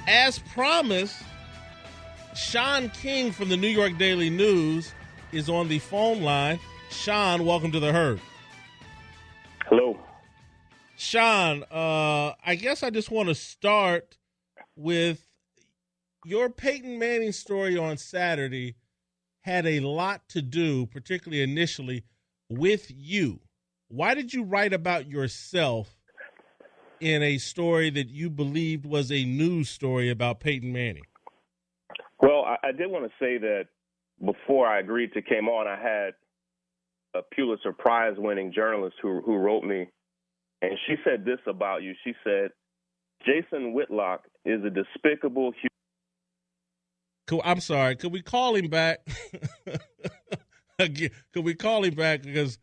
As promised, Shaun King from the New York Daily News is on the phone line. Shaun, welcome to the Herd. Hello. Shaun, I guess I just want to start with your Peyton Manning story on Saturday had a lot to do, particularly initially, with you. Why did you write about yourself in a story that you believed was a news story about Peyton Manning? Well, I did want to say that before I agreed to come on, I had a Pulitzer Prize-winning journalist who wrote me, and she said this about you. She said, Jason Whitlock is a despicable human. I'm sorry. Could we call him back? Again, could we call him back? Because,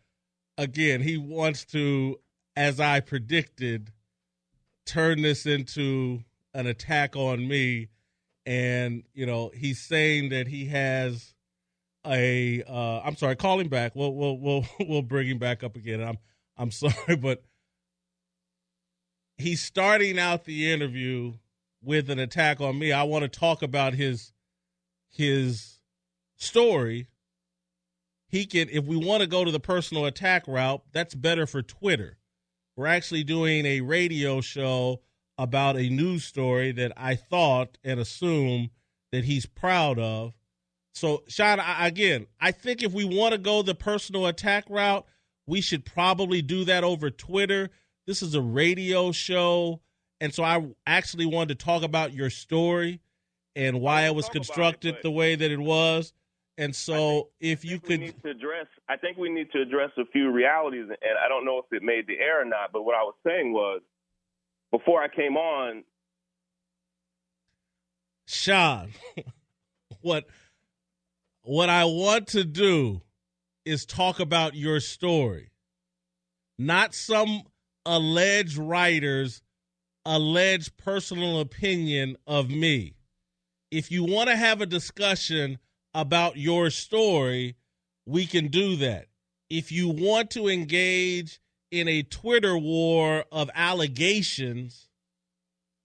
again, he wants to, as I predicted, turn this into an attack on me. And, you know, he's saying that he has I'm sorry, call him back. We'll bring him back up again. I'm sorry, but he's starting out the interview with an attack on me. I want to talk about his story. He can, if we want to go to the personal attack route, that's better for Twitter. We're actually doing a radio show about a news story that I thought and assume that he's proud of. So, Shaun, I think if we want to go the personal attack route, we should probably do that over Twitter. This is a radio show, and so I actually wanted to talk about your story and why it was constructed the way that it was. And so if you could I think we need to address a few realities, and I don't know if it made the air or not, but what I was saying was, before I came on, Shaun, what I want to do is talk about your story, not some alleged writer's alleged personal opinion of me. If you want to have a discussion about your story, we can do that. If you want to engage in a Twitter war of allegations,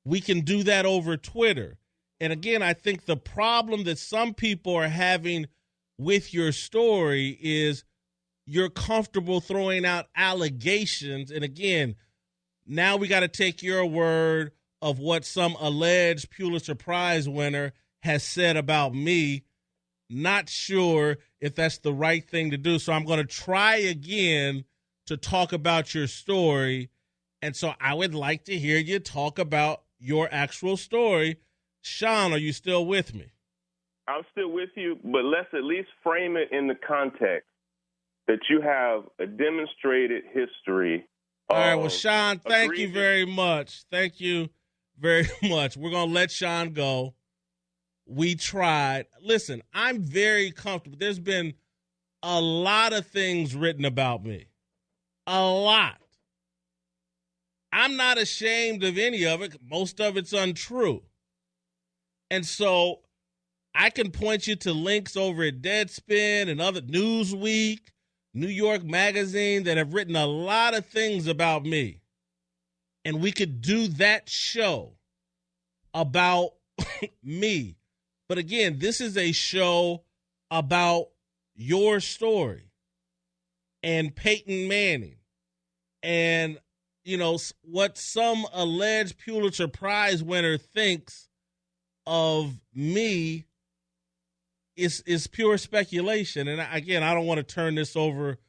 we can do that over Twitter. And again, I think the problem that some people are having with your story is you're comfortable throwing out allegations. And again, now we got to take your word of what some alleged Pulitzer Prize winner has said about me. Not sure if that's the right thing to do. So I'm going to try again to talk about your story. And so I would like to hear you talk about your actual story. Shaun, are you still with me? I'm still with you, but let's at least frame it in the context that you have a demonstrated history. All right, well, Shaun, thank you very much. Thank you very much. We're going to let Shaun go. We tried. Listen, I'm very comfortable. There's been a lot of things written about me. A lot. I'm not ashamed of any of it. Most of it's untrue. And so I can point you to links over at Deadspin and other Newsweek, New York Magazine that have written a lot of things about me. And we could do that show about me. But again, this is a show about your story and Peyton Manning and, you know, what some alleged Pulitzer Prize winner thinks of me is pure speculation. And again, I don't want to turn this over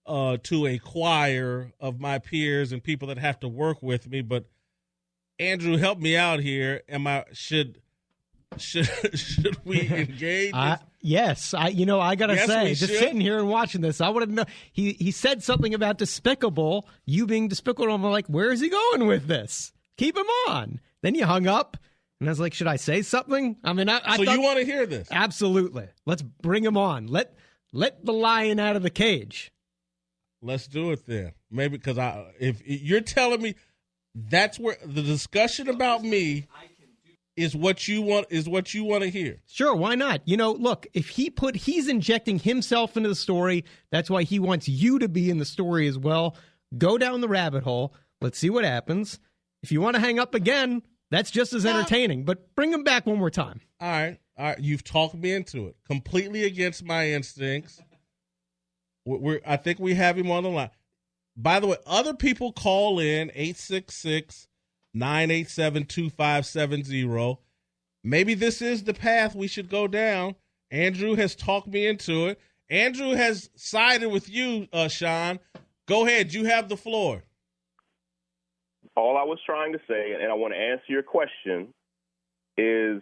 to a choir of my peers and people that have to work with me. But Andrew, help me out here. Should we engage? Yes. I gotta say, just sitting here and watching this, I would have known. He said something about despicable. You being despicable. I'm like, where is he going with this? Keep him on. Then you hung up. And I was like, should I say something? I mean, I so thought, you want to hear this? Absolutely. Let's bring him on. Let the lion out of the cage. Let's do it then. Maybe because if you're telling me that's where the discussion about me is what you want to hear. Sure, why not? You know, look, if he's injecting himself into the story, that's why he wants you to be in the story as well. Go down the rabbit hole. Let's see what happens. If you want to hang up again, That's just as entertaining, but bring him back one more time. All right. You've talked me into it. Completely against my instincts. I think we have him on the line. By the way, other people call in 866-987-2570. Maybe this is the path we should go down. Andrew has talked me into it. Andrew has sided with you, Shaun. Go ahead. You have the floor. All I was trying to say, and I want to answer your question, is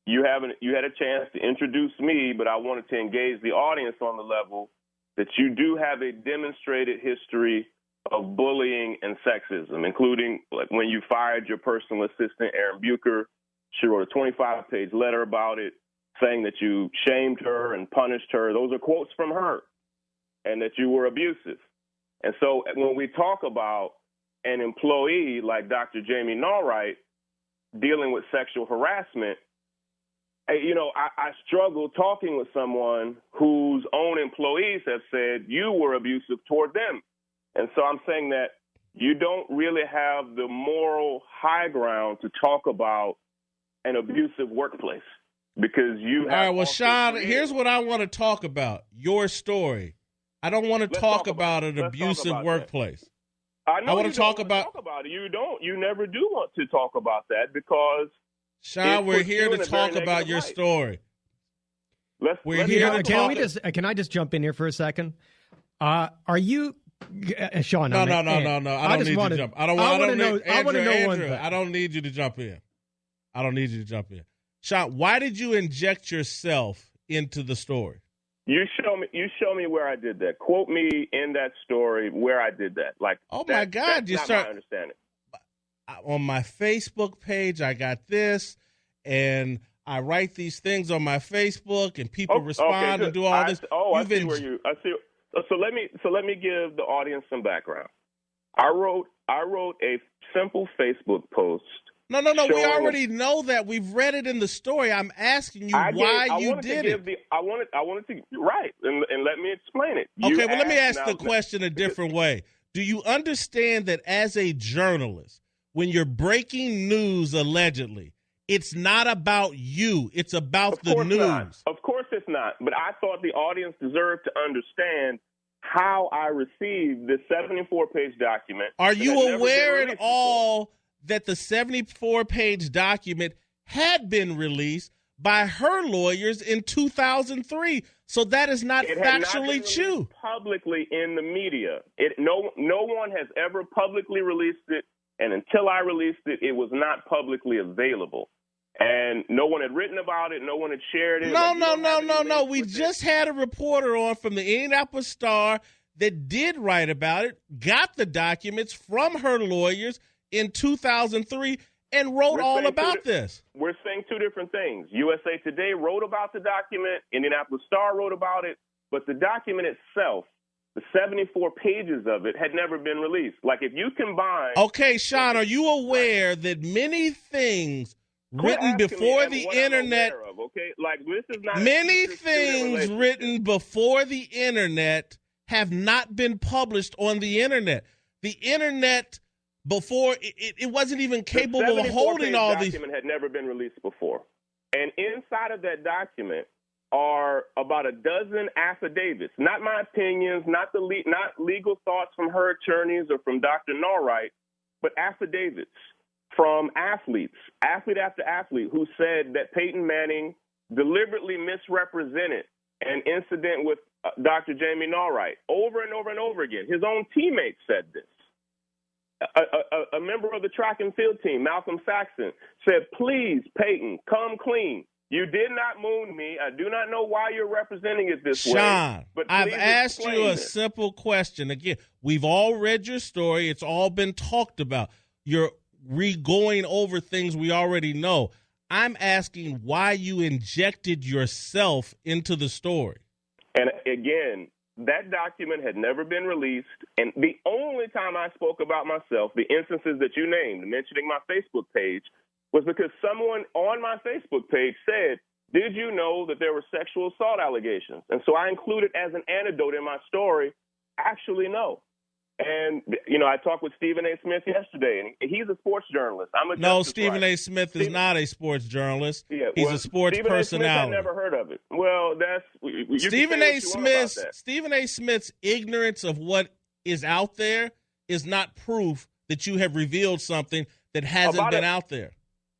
you had a chance to introduce me, but I wanted to engage the audience on the level that you do have a demonstrated history of bullying and sexism, including like when you fired your personal assistant, Erin Bucher. She wrote a 25-page letter about it, saying that you shamed her and punished her. Those are quotes from her, and that you were abusive. And so when we talk about an employee like Dr. Jamie Norwright dealing with sexual harassment, I struggle talking with someone whose own employees have said you were abusive toward them. And so I'm saying that you don't really have the moral high ground to talk about an abusive workplace because you have. All right, well, Shaun, here's what I want to talk about. Your story. I don't want to talk about an abusive workplace. I want to talk about it. You never do want to talk about that because Shaun, we're here to talk about your story. Can I just jump in here for a second? Are you, Shaun? No. I don't need you to jump. I want to know one thing. I don't need you to jump in. Shaun, why did you inject yourself into the story? You show me where I did that. Quote me in that story where I did that. Like, oh my God, that's not my understanding. On my Facebook page, I got this, and I write these things on my Facebook, and people respond and do all this. I see where you. I see. So let me give the audience some background. I wrote a simple Facebook post. No. We already know that. We've read it in the story. I'm asking you why you did it. I wanted to right, and let me explain it. Okay, well, let me ask the question a different way. Do you understand that as a journalist, when you're breaking news allegedly, it's not about you. It's about the news. Not. Of course it's not. But I thought the audience deserved to understand how I received the 74-page document. Are you aware at all that the 74-page document had been released by her lawyers in 2003? So that is not factually true. Publicly in the media. No one has ever publicly released it. And until I released it, it was not publicly available. And no one had written about it. No one had shared it. No. We just had a reporter on from the Indianapolis Star that did write about it, got the documents from her lawyers in 2003, and wrote all about this. We're saying two different things. USA Today wrote about the document. Indianapolis Star wrote about it. But the document itself, the 74 pages of it, had never been released. Like, if you combine... Okay, Shaun, are you aware that many things written before the internet... Okay? Like, this is not... Many things written before the internet have not been published on the internet. The internet, before, it wasn't even capable of holding all these... The document had never been released before. And inside of that document are about a dozen affidavits, not my opinions, not legal thoughts from her attorneys or from Dr. Norwright, but affidavits from athletes, athlete after athlete, who said that Peyton Manning deliberately misrepresented an incident with Dr. Jamie Norwright over and over and over again. His own teammates said this. A member of the track and field team, Malcolm Saxon, said, "Please, Peyton, come clean. You did not moon me. I do not know why you're representing it this way." Shaun, I've asked you a simple question. Again, we've all read your story. It's all been talked about. You're going over things we already know. I'm asking why you injected yourself into the story. And again, that document had never been released. And the only time I spoke about myself, the instances that you named, mentioning my Facebook page, was because someone on my Facebook page said, "Did you know that there were sexual assault allegations?" And so I included as an anecdote in my story, actually, no. And, I talked with Stephen A. Smith yesterday, and he's a sports journalist. No, Stephen A. Smith is not a sports journalist. Yeah, he's a sports Stephen personality. A. Smith, I never heard of it. Well, Stephen A. Smith's ignorance of what is out there is not proof that you have revealed something that hasn't been out there.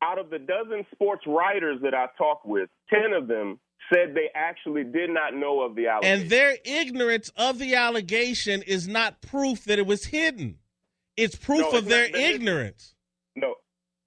Out of the dozen sports writers that I talked with, 10 of them said they actually did not know of the allegation. And their ignorance of the allegation is not proof that it was hidden. It's proof of their ignorance. No.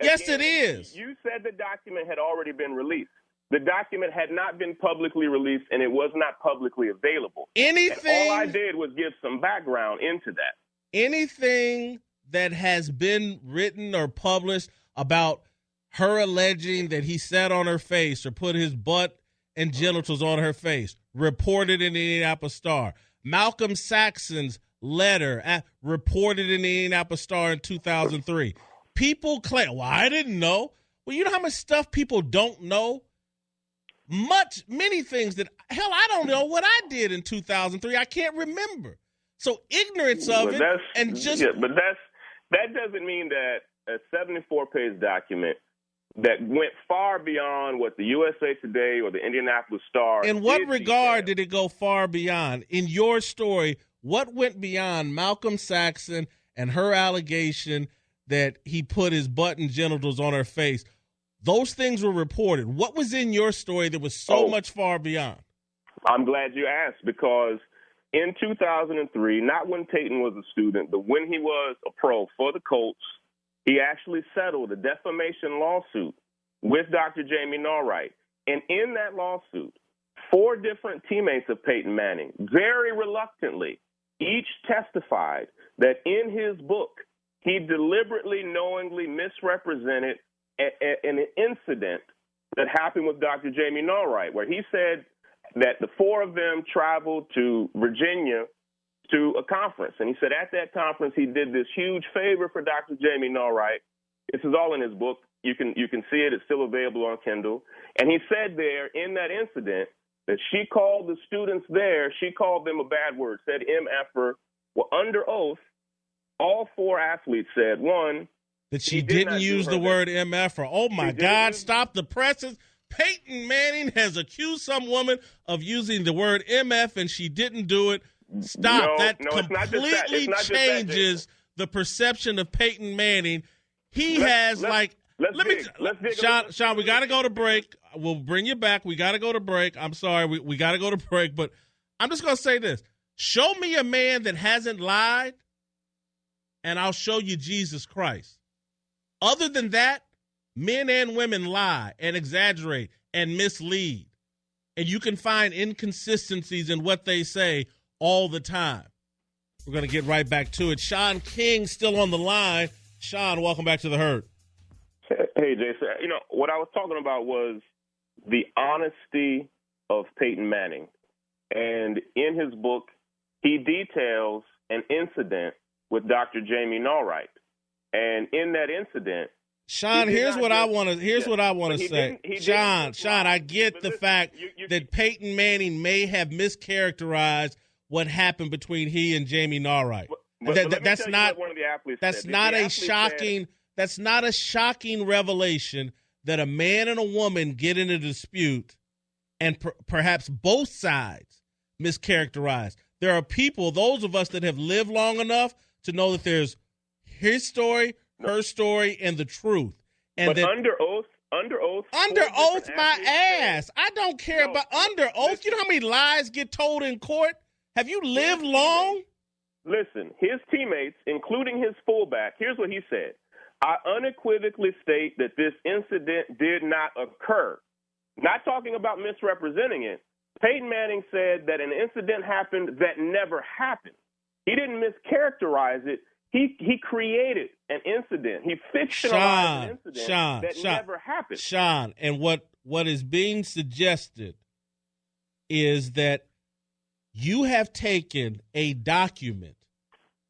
Yes, it is. You said the document had already been released. The document had not been publicly released, and it was not publicly available. And all I did was give some background into that. Anything that has been written or published about her alleging that he sat on her face or put his butt and genitals on her face, reported in the Indianapolis Star. Malcolm Saxon's letter reported in the Indianapolis Star in 2003. People claim, well, I didn't know. Well, you know how much stuff people don't know? Many things that, hell, I don't know what I did in 2003. I can't remember. So ignorance of it and just... Yeah, but that doesn't mean that a 74-page document that went far beyond what the USA Today or the Indianapolis Star... In what regard did it go far beyond? In your story, what went beyond Malcolm Saxon and her allegation that he put his butt and genitals on her face? Those things were reported. What was in your story that was so much far beyond? I'm glad you asked, because in 2003, not when Peyton was a student, but when he was a pro for the Colts, he actually settled a defamation lawsuit with Dr. Jamie Norwright. And in that lawsuit, 4 different teammates of Peyton Manning, very reluctantly, each testified that in his book, he deliberately, knowingly misrepresented an incident that happened with Dr. Jamie Norwright, where he said that the 4 of them traveled to Virginia to a conference. And he said at that conference, he did this huge favor for Dr. Jamie Norwright. This is all in his book. You can see it. It's still available on Kindle. And he said there in that incident that she called the students there, she called them a bad word, said MFer. Well, under oath, all 4 athletes said, one, that she didn't use the word MFer. Oh, my God, stop the presses. Peyton Manning has accused some woman of using the word MF, and she didn't do it. Stop. That completely changes the perception of Peyton Manning. Shaun, we got to go to break. We'll bring you back. We got to go to break. I'm sorry. We got to go to break, but I'm just going to say this. Show me a man that hasn't lied, and I'll show you Jesus Christ. Other than that, men and women lie and exaggerate and mislead. And you can find inconsistencies in what they say all the time. We're going to get right back to it. Shaun King still on the line. Shaun, welcome back to the Herd. Hey, Jason. What I was talking about was the honesty of Peyton Manning. And in his book, he details an incident with Dr. Jamie Norwright. And in that incident, Shaun, here's what I want to say. Shaun, I get the fact that Peyton Manning may have mischaracterized what happened between he and Jamie Norwright. That's not a shocking revelation that a man and a woman get in a dispute and perhaps both sides mischaracterize. There are people, those of us that have lived long enough to know that there's his story, her story, and the truth. And but under oath, my ass. I don't care about under oath. You know how many lies get told in court? Have you lived long? Listen, his teammates, including his fullback, here's what he said. I unequivocally state that this incident did not occur. Not talking about misrepresenting it. Peyton Manning said that an incident happened that never happened. He didn't mischaracterize it. He created an incident. He fictionalized an incident that never happened. Shaun, and what is being suggested is that you have taken a document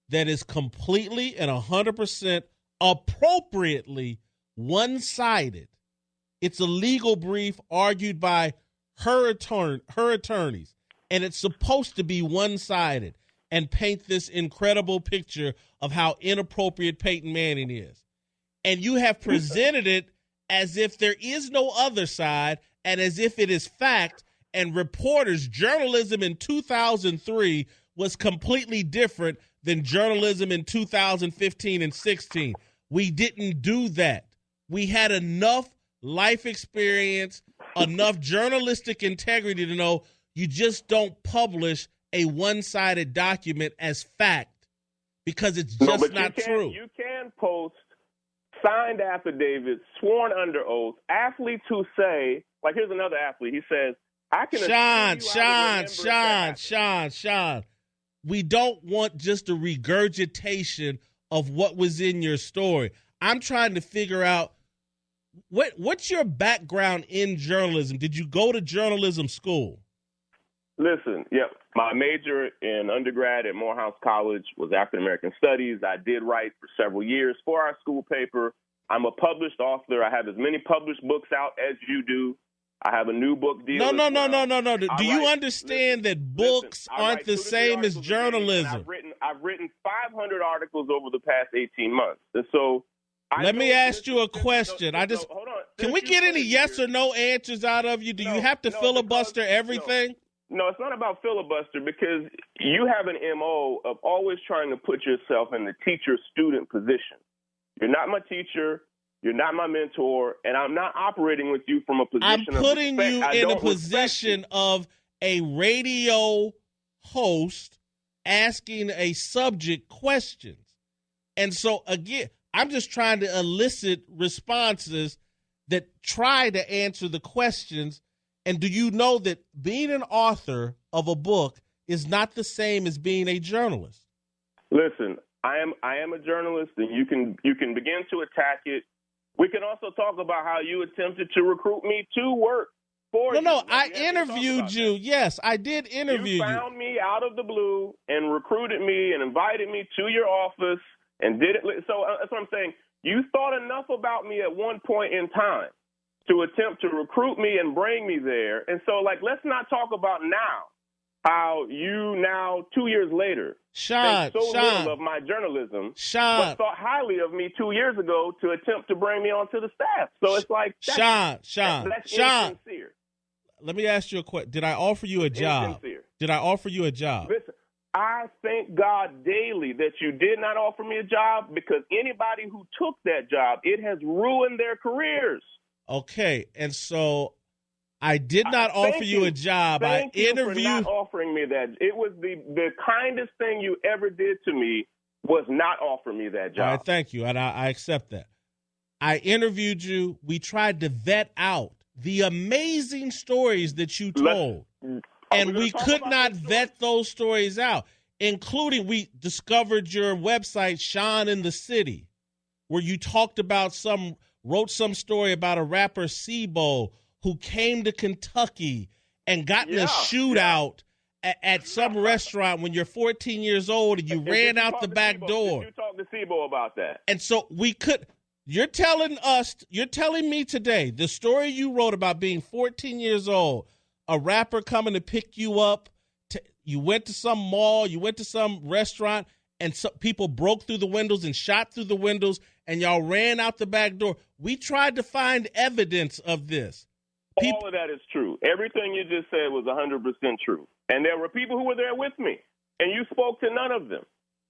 that is completely and 100% appropriately one-sided. It's a legal brief argued by her attorneys, and it's supposed to be one-sided. and paint this incredible picture of how inappropriate Peyton Manning is. And you have presented it as if there is no other side and as if it is fact. And reporters, journalism in 2003 was completely different than journalism in 2015 and 16. We didn't do that. We had enough life experience, enough journalistic integrity to know you just don't publish a one-sided document as fact because it's just not true. You can post signed affidavits, sworn under oath, athletes who say, like here's another athlete, he says, I can Shaun, we don't want just a regurgitation of what was in your story. I'm trying to figure out what's your background in journalism? Did you go to journalism school? Listen, my major in undergrad at Morehouse College was African American Studies. I did write for several years for our school paper. I'm a published author. I have as many published books out as you do. I have a new book deal. No. Do you understand that books aren't the same as journalism? I've written 500 articles over the past 18 months. And so let me ask you a question. Hold on. Can we get any yes or no answers out of you? Do you have to filibuster everything? No, it's not about filibuster because you have an MO of always trying to put yourself in the teacher-student position. You're not my teacher. You're not my mentor, and I'm not operating with you from a position of respect. I'm putting you in a position of a radio host asking a subject questions. And so, again, I'm just trying to elicit responses that try to answer the questions. And do you know that being an author of a book is not the same as being a journalist? Listen, I am a journalist, and you can begin to attack it. We can also talk about how you attempted to recruit me to work for you. No, I interviewed you. Yes, I did interview you. You found me out of the blue and recruited me and invited me to your office and did it. So that's what I'm saying. You thought enough about me at one point in time to attempt to recruit me and bring me there. And so, let's not talk about now how you now, 2 years later, think so little of my journalism, but thought highly of me 2 years ago to attempt to bring me onto the staff. So it's like, that's insincere. Let me ask you a question. Did I offer you a job? Did I offer you a job? Listen, I thank God daily that you did not offer me a job because anybody who took that job, it has ruined their careers. Okay, and so I did not offer you a job. Thank you for not offering me that. It was the kindest thing you ever did to me was not offer me that job. All right, thank you, and I accept that. I interviewed you. We tried to vet out the amazing stories that you told, and we could not vet those stories out, including we discovered your website, Shaun in the City, where you talked about wrote some story about a rapper, Sebo, who came to Kentucky and got in a shootout at some restaurant when you're 14 years old and you ran out the back door. Did you talk to Sebo about that? And so you're telling me today, the story you wrote about being 14 years old, a rapper coming to pick you up, you went to some mall, you went to some restaurant, and people broke through the windows and shot through the windows, and y'all ran out the back door. We tried to find evidence of this. All of that is true. Everything you just said was 100% true. And there were people who were there with me, and you spoke to none of them.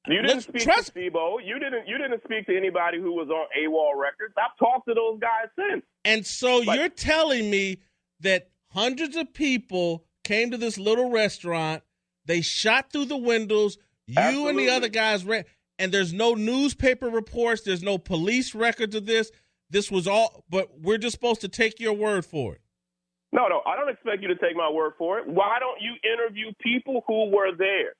You didn't speak to Sebo. You didn't speak to anybody who was on AWOL records. I've talked to those guys since. And so you're telling me that hundreds of people came to this little restaurant, they shot through the windows, you and the other guys ran, and there's no newspaper reports, there's no police records of this. This was all, but we're just supposed to take your word for it. No, I don't expect you to take my word for it. Why don't you interview people who were there?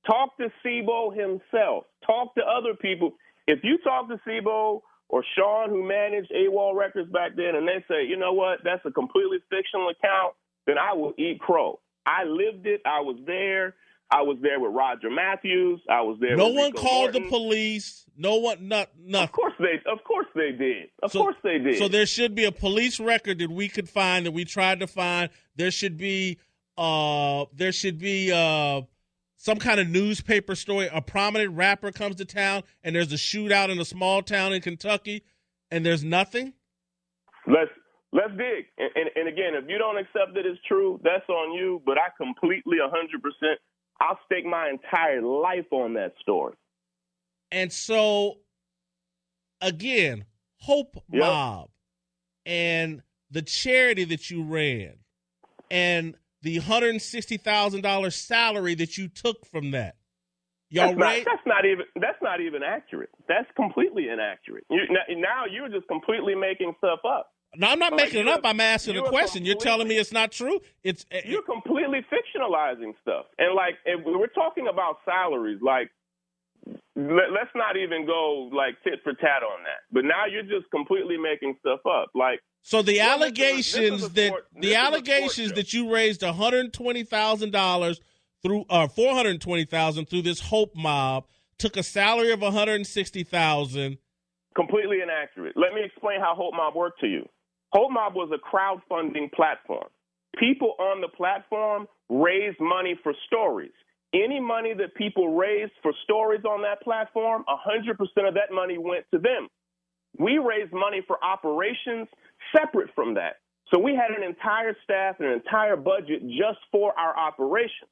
Talk to Sebo himself. Talk to other people. If you talk to Sebo or Shaun, who managed AWOL Records back then, and they say, you know what, that's a completely fictional account, then I will eat crow. I lived it. I was there. I was there with Roger Matthews. I was there. No with one Rico called Morton. The police. No one, nothing. Of course they did. Of course they did. So there should be a police record that we could find, that we tried to find. There should be some kind of newspaper story, a prominent rapper comes to town and there's a shootout in a small town in Kentucky and there's nothing? Let's dig. And again, if you don't accept it as true, that's on you. But I completely 100%, I'll stake my entire life on that story. And so, again, Hope Mob and the charity that you ran and the $160,000 salary that you took from that. That's not even accurate. That's completely inaccurate. Now you're just completely making stuff up. No, I'm not making it up. I'm asking a question. You're telling me it's not true? You're completely fictionalizing stuff. And, like, if we're talking about salaries, like, let's not even go, like, tit for tat on that. But now you're just completely making stuff up. Like, so the allegations that you raised $120,000 through $420,000 through this Hope Mob, took a salary of $160,000. Completely inaccurate. Let me explain how Hope Mob worked to you. Hope Mob was a crowdfunding platform. People on the platform raised money for stories. Any money that people raised for stories on that platform, 100% of that money went to them. We raised money for operations separate from that. So we had an entire staff and an entire budget just for our operations.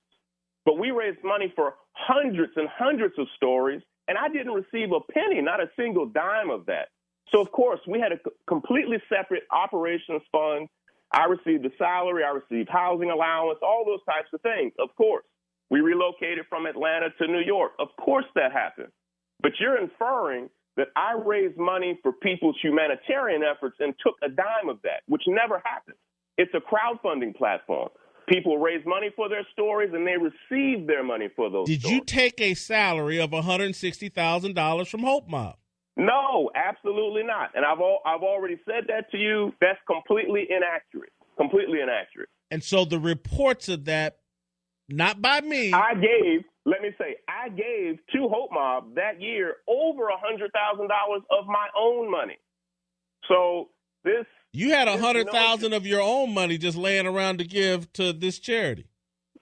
But we raised money for hundreds and hundreds of stories, and I didn't receive a penny, not a single dime of that. So, of course, we had a completely separate operations fund. I received a salary. I received housing allowance, all those types of things, of course. We relocated from Atlanta to New York. Of course that happened. But you're inferring that I raised money for people's humanitarian efforts and took a dime of that, which never happened. It's a crowdfunding platform. People raise money for their stories, and they receive their money for those stories. Did you take a salary of $160,000 from Hope Mob? No, absolutely not. And I've already said that to you. That's completely inaccurate. Completely inaccurate. And so the reports of that, not by me. I gave to Hope Mob that year over $100,000 of my own money. So this. You had $100,000 of your own money just laying around to give to this charity.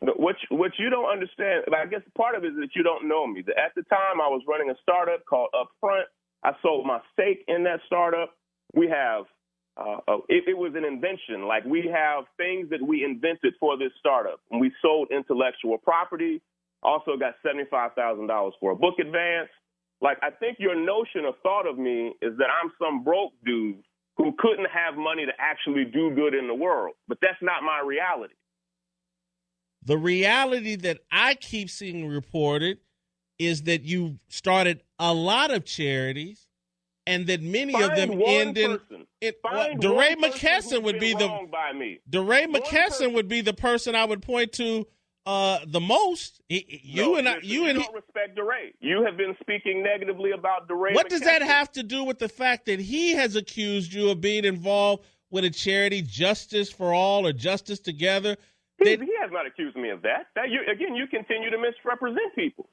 What you don't understand, I guess part of it is that you don't know me. At the time, I was running a startup called Upfront. I sold my stake in that startup. We have, it was an invention. Like, we have things that we invented for this startup. And we sold intellectual property, also got $75,000 for a book advance. Like, I think your notion of thought of me is that I'm some broke dude who couldn't have money to actually do good in the world. But that's not my reality. The reality that I keep seeing reported is that you started a lot of charities, and that many of them end in. DeRay McKesson would be DeRay McKesson would be the person I would point to the most. You don't respect DeRay. You have been speaking negatively about DeRay. What does that have to do with the fact that he has accused you of being involved with a charity, Justice for All or Justice Together? He has not accused me of that. You continue to misrepresent people.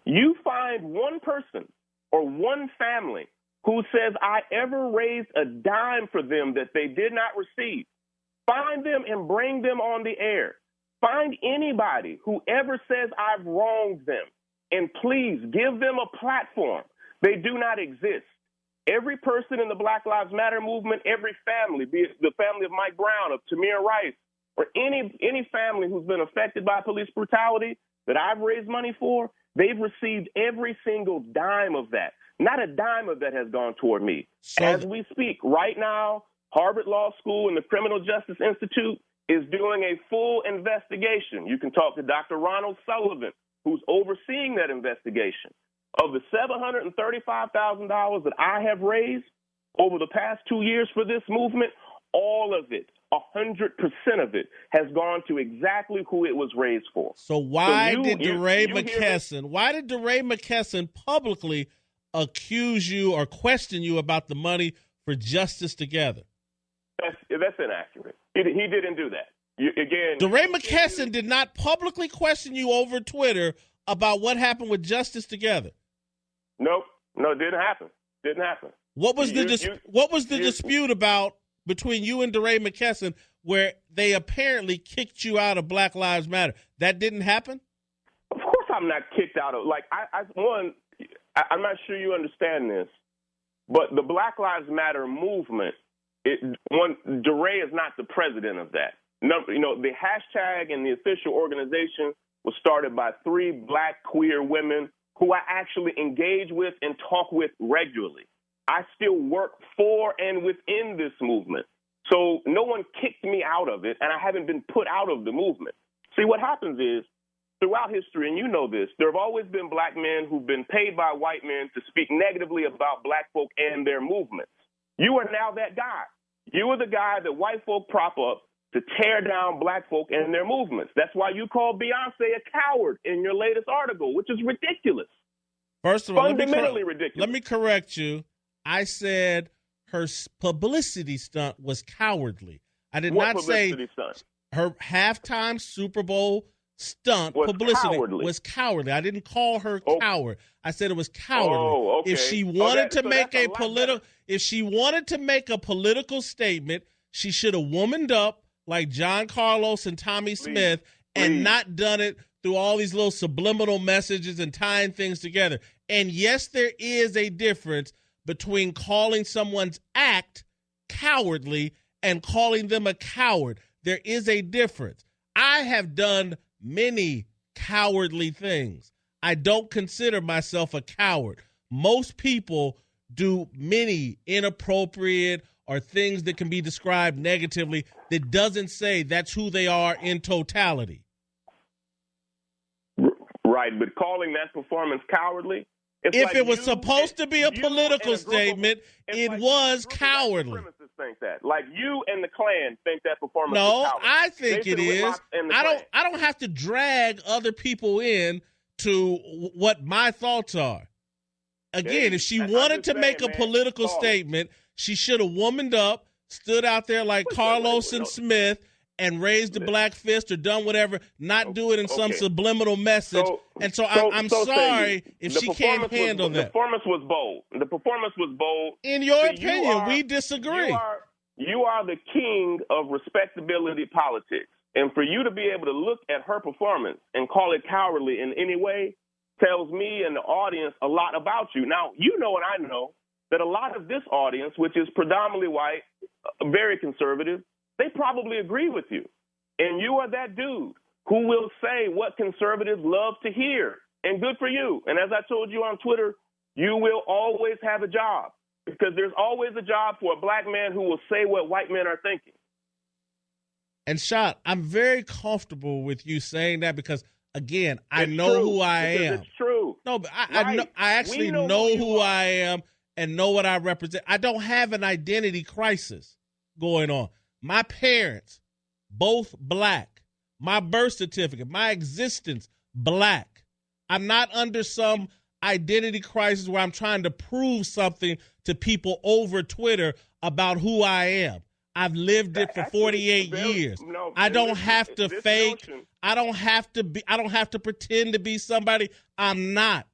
You find one person or one family who says I ever raised a dime for them that they did not receive. Find them and bring them on the air. Find anybody who ever says I've wronged them, and please give them a platform. They do not exist. Every person in the Black Lives Matter movement, every family, be it the family of Mike Brown, of Tamir Rice, or any family who's been affected by police brutality that I've raised money for, they've received every single dime of that. Not a dime of that has gone toward me. So, as we speak, right now, Harvard Law School and the Criminal Justice Institute is doing a full investigation. You can talk to Dr. Ronald Sullivan, who's overseeing that investigation. Of the $735,000 that I have raised over the past 2 years for this movement, all of it, 100% of it, has gone to exactly who it was raised for. So why did DeRay McKesson publicly accuse you or question you about the money for Justice Together? That's inaccurate. He didn't do that. DeRay McKesson did not publicly question you over Twitter about what happened with Justice Together. Nope. No, it didn't happen. Didn't happen. What was the dispute about between you and DeRay McKesson where they apparently kicked you out of Black Lives Matter? That didn't happen? Of course I'm not kicked out of, like, I'm not sure you understand this, but the Black Lives Matter movement, DeRay is not the president of that. No, the hashtag and the official organization was started by 3 Black queer women who I actually engage with and talk with regularly. I still work for and within this movement. So no one kicked me out of it, and I haven't been put out of the movement. See, what happens is, throughout history, and you know this, there have always been Black men who've been paid by white men to speak negatively about Black folk and their movements. You are now that guy. You are the guy that white folk prop up to tear down Black folk and their movements. That's why you call Beyonce a coward in your latest article, which is ridiculous. First of all, fundamentally ridiculous. Let me correct you. I said her publicity stunt was cowardly. I did not say stunt? Her halftime Super Bowl stunt publicity was cowardly. I didn't call her coward. I said it was cowardly. Oh, okay. If she wanted to make a political statement, she should have womaned up like John Carlos and Tommy Smith and not done it through all these little subliminal messages and tying things together. And yes, there is a difference between calling someone's act cowardly and calling them a coward. There is a difference. I have done many cowardly things. I don't consider myself a coward. Most people do many inappropriate or things that can be described negatively that doesn't say that's who they are in totality. Right, but calling that performance cowardly? If it was supposed to be a political statement, it was cowardly. Think that. Like you and the Klan think that performance is cowardly. No, I think it is. I don't have to drag other people in to what my thoughts are. Again, if she wanted to make a political statement, she should have womaned up, stood out there like Carlos and Smith, and raised the black fist or done whatever, not do it in some subliminal message. So I'm sorry if she can't handle that. The performance was bold. In your opinion, we disagree. You are the king of respectability politics. And for you to be able to look at her performance and call it cowardly in any way tells me and the audience a lot about you. Now, you know and I know that a lot of this audience, which is predominantly white, very conservative, they probably agree with you. And you are that dude who will say what conservatives love to hear. And good for you. And as I told you on Twitter, you will always have a job because there's always a job for a black man who will say what white men are thinking. And Shaun, I'm very comfortable with you saying that because, again, I know who I am. It's true. No, but I actually know who I am and know what I represent. I don't have an identity crisis going on. My parents, both black. My birth certificate, my existence, black. I'm not under some identity crisis where I'm trying to prove something to people over Twitter about who I am. I've lived it for 48 years. I don't have to fake. I don't have to pretend to be somebody I'm not.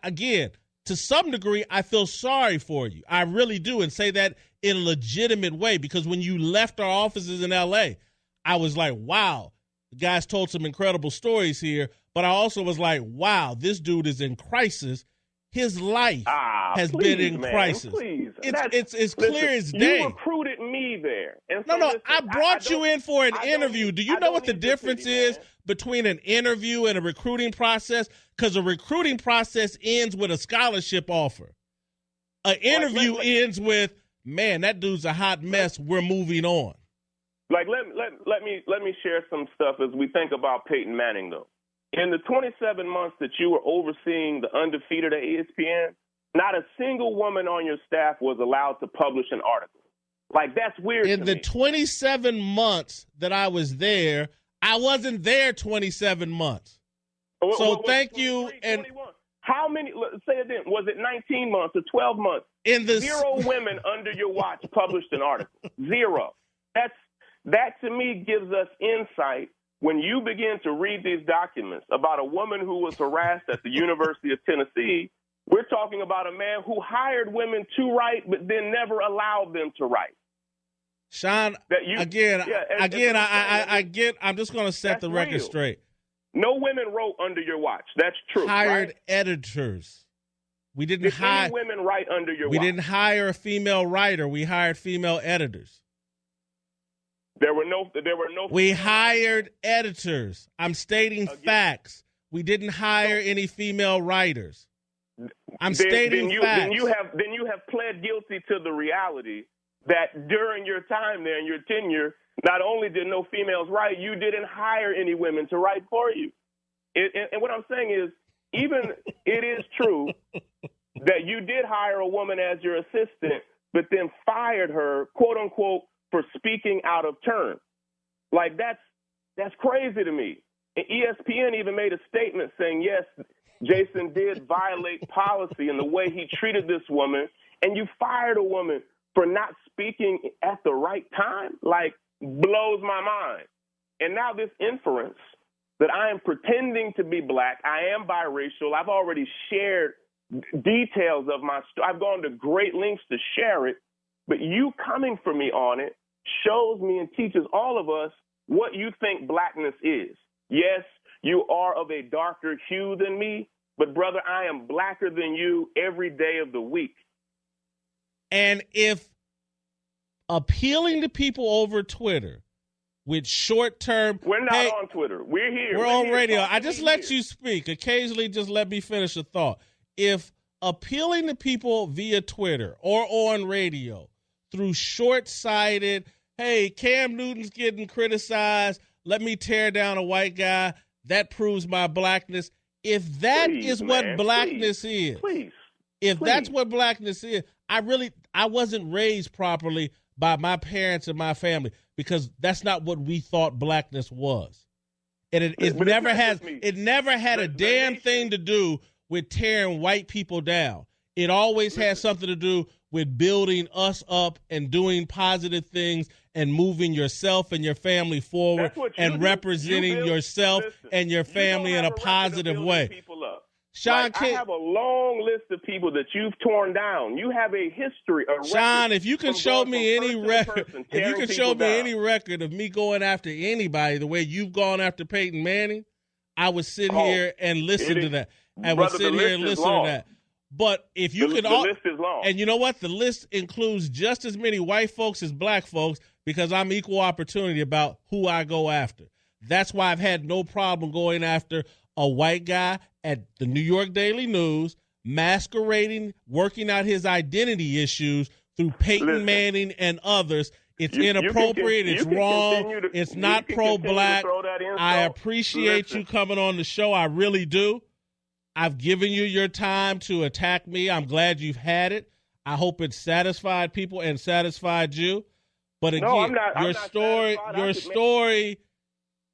Again, to some degree, I feel sorry for you. I really do, and say that in a legitimate way, because when you left our offices in L.A., I was like, wow, the guy's told some incredible stories here, but I also was like, wow, this dude is in crisis. His life has been in crisis. It's clear as day. You recruited me there. And so listen, I brought you in for an interview. Do you know what the difference is between an interview and a recruiting process? Because a recruiting process ends with a scholarship offer. An interview ends with, man, that dude's a hot mess. We're moving on. Like let me share some stuff as we think about Peyton Manning, though. In the 27 months that you were overseeing the Undefeated at ESPN, not a single woman on your staff was allowed to publish an article. Like, that's weird to me. In the 27 months that I was there, I wasn't there 27 months. So thank you. And how many, say it then, was it 19 months or 12 months? Zero women under your watch published an article. Zero. That to me gives us insight when you begin to read these documents about a woman who was harassed at the University of Tennessee. We're talking about a man who hired women to write but then never allowed them to write. Shaun, I'm just going to set the record straight. No women wrote under your watch. That's true. Hired right? editors. We didn't Did hire any women write under your watch? We didn't hire a female writer. We hired female editors. There were no. We hired editors. I'm stating facts. We didn't hire any female writers. I'm stating facts. Then you have pled guilty to the reality that during your time there and your tenure, not only did no females write, you didn't hire any women to write for you. And what I'm saying is, even it is true that you did hire a woman as your assistant, but then fired her, quote unquote, for speaking out of turn. Like that's crazy to me. And ESPN even made a statement saying, yes, Jason did violate policy in the way he treated this woman, and you fired a woman for not speaking at the right time. Like, blows my mind. And now this inference that I am pretending to be black, I am biracial, I've already shared details of my story. I've gone to great lengths to share it, but you coming for me on it shows me and teaches all of us what you think blackness is. Yes, you are of a darker hue than me, but brother, I am blacker than you every day of the week. And if appealing to people over Twitter with short-term... We're not on Twitter. We're here. We're on radio. I just let you speak. Occasionally, just let me finish a thought. If appealing to people via Twitter or on radio through short-sighted, hey, Cam Newton's getting criticized, let me tear down a white guy, that proves my blackness. If that is what blackness is, if that's what blackness is, I wasn't raised properly by my parents and my family, because that's not what we thought blackness was. And it never had a damn thing to do with tearing white people down. It always had something to do with building us up and doing positive things and moving yourself and your family forward and representing yourself and your family in a positive way. Shaun King, I have a long list of people that you've torn down. You have a history. Shaun, if you can show me any record, of me going after anybody the way you've gone after Peyton Manning, I would sit here and listen to that. I would sit here and listen to that. But if you could, the list is long. And you know what? The list includes just as many white folks as black folks, because I'm equal opportunity about who I go after. That's why I've had no problem going after a white guy at the New York Daily News, masquerading, working out his identity issues through Peyton Manning and others. It's inappropriate. It's wrong. It's not pro-black. I appreciate you coming on the show. I really do. I've given you your time to attack me. I'm glad you've had it. I hope it satisfied people and satisfied you. But again, your story